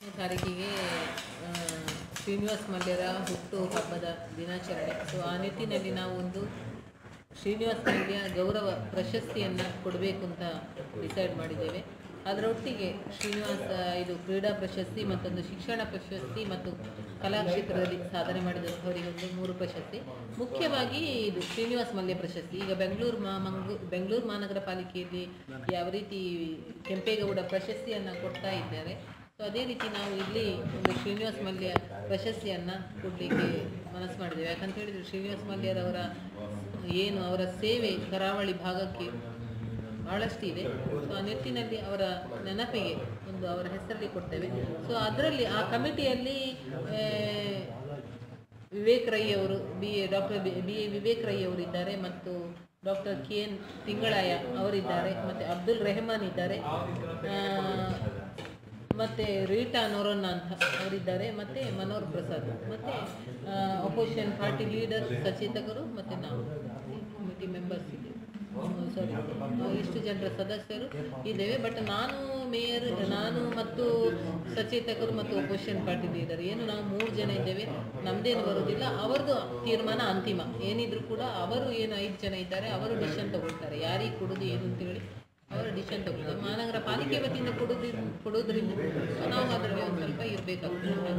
ತಾರೀಕಿಗೆ ಆ, ಶ್ರೀನಿವಾಸ್ ಮಲ್ಯರ ಹುಟ್ಟು ಹಬ್ಬದ ದಿನಾಚರಣೆ. ಸೊ ಆ ನಿಟ್ಟಿನಲ್ಲಿ ನಾವು ಒಂದು ಶ್ರೀನಿವಾಸ್ ಮಲ್ಯ ಗೌರವ ಪ್ರಶಸ್ತಿಯನ್ನು ಕೊಡಬೇಕು ಅಂತ ಡಿಸೈಡ್ ಮಾಡಿದ್ದೇವೆ. ಅದರೊಟ್ಟಿಗೆ ಇದು ಕ್ರೀಡಾ ಪ್ರಶಸ್ತಿ, ಮತ್ತೊಂದು ಶಿಕ್ಷಣ ಪ್ರಶಸ್ತಿ ಮತ್ತು ಕಲಾ ಕ್ಷೇತ್ರದಲ್ಲಿ ಸಾಧನೆ ಮಾಡಿದಂಥವರಿಗೊಂದು 3 ಪ್ರಶಸ್ತಿ. ಮುಖ್ಯವಾಗಿ ಇದು ಶ್ರೀನಿವಾಸ್ ಮಲ್ಯ ಪ್ರಶಸ್ತಿ. ಈಗ ಬೆಂಗಳೂರು ಮಹಾನಗರ ಪಾಲಿಕೆಯಲ್ಲಿ ಯಾವ ರೀತಿ ಕೆಂಪೇಗೌಡ ಪ್ರಶಸ್ತಿಯನ್ನು ಕೊಡ್ತಾ ಇದ್ದಾರೆ, ಸೊ ಅದೇ ರೀತಿ ನಾವು ಇಲ್ಲಿ ಒಂದು ಶ್ರೀನಿವಾಸ್ ಮಲ್ಯ ಪ್ರಶಸ್ತಿಯನ್ನು ಕೊಡಲಿಕ್ಕೆ ಮನಸ್ಸು ಮಾಡಿದ್ದೇವೆ. ಯಾಕಂತ ಹೇಳಿದರೆ ಶ್ರೀನಿವಾಸ್ ಮಲ್ಯರವರ ಅವರ ಸೇವೆ ಕರಾವಳಿ ಭಾಗಕ್ಕೆ ಭಾಳಷ್ಟಿದೆ. ಸೊ ಆ ನಿಟ್ಟಿನಲ್ಲಿ ಅವರ ನೆನಪಿಗೆ ಒಂದು ಅವರ ಹೆಸರಲ್ಲಿ ಕೊಡ್ತೇವೆ. ಸೊ ಅದರಲ್ಲಿ ಆ ಕಮಿಟಿಯಲ್ಲಿ ವಿವೇಕ್ ರೈ ಅವರು doctor B A Vivek Rai ಅವರಿದ್ದಾರೆ, ಮತ್ತು ಡಾಕ್ಟರ್ KN ತಿಂಗಳಾಯ ಅವರಿದ್ದಾರೆ, ಮತ್ತು ಅಬ್ದುಲ್ ರೆಹಮಾನ್ ಇದ್ದಾರೆ, ಮತ್ತು ರೀಟಾ ನೊರೊನ್ನ ಅಂತ ಅವರಿದ್ದಾರೆ, ಮತ್ತು ಮನೋಹರ್ ಪ್ರಸಾದ್, ಮತ್ತು ಅಪೋಸಿಷನ್ ಪಾರ್ಟಿ ಲೀಡರ್ ಸಚೇತಕರು, ಮತ್ತು ನಾವು ಕಮಿಟಿ ಮೆಂಬರ್ಸ್ ಇದ್ದೇವೆ. ಇಷ್ಟು ಜನರ ಸದಸ್ಯರು ಇದ್ದೇವೆ. ಬಟ್ ನಾನು ಮತ್ತು ಸಚೇತಕರು ಮತ್ತು ಅಪೋಸಿಷನ್ ಪಾರ್ಟಿ ಲೀಡರ್ ನಾವು 3 ಜನ ಇದ್ದೇವೆ. ನಮ್ದೇನು ಬರೋದಿಲ್ಲ, ಅವರದು ತೀರ್ಮಾನ ಅಂತಿಮ. ಏನಿದ್ರು ಕೂಡ ಅವರು 5 ಜನ ಇದ್ದಾರೆ, ಅವರು ಡಿಸಿಷನ್ ತಗೊಳ್ತಾರೆ ಯಾರಿಗೆ ಕೊಡೋದು ಏನು ಅಂತೇಳಿ ಅವರ ಡಿಸಿಷನ್ ತಗೊಳ್ತಾರೆ. ಮಹಾನಗರ ಪಾಲಿಕೆ ವತಿಯಿಂದ ಕೊಡೋದ್ರಿಂದ ನಾವು ಅದರಲ್ಲಿ ಒಂದು ಸ್ವಲ್ಪ ಇರಬೇಕಾಗ್ತದೆ.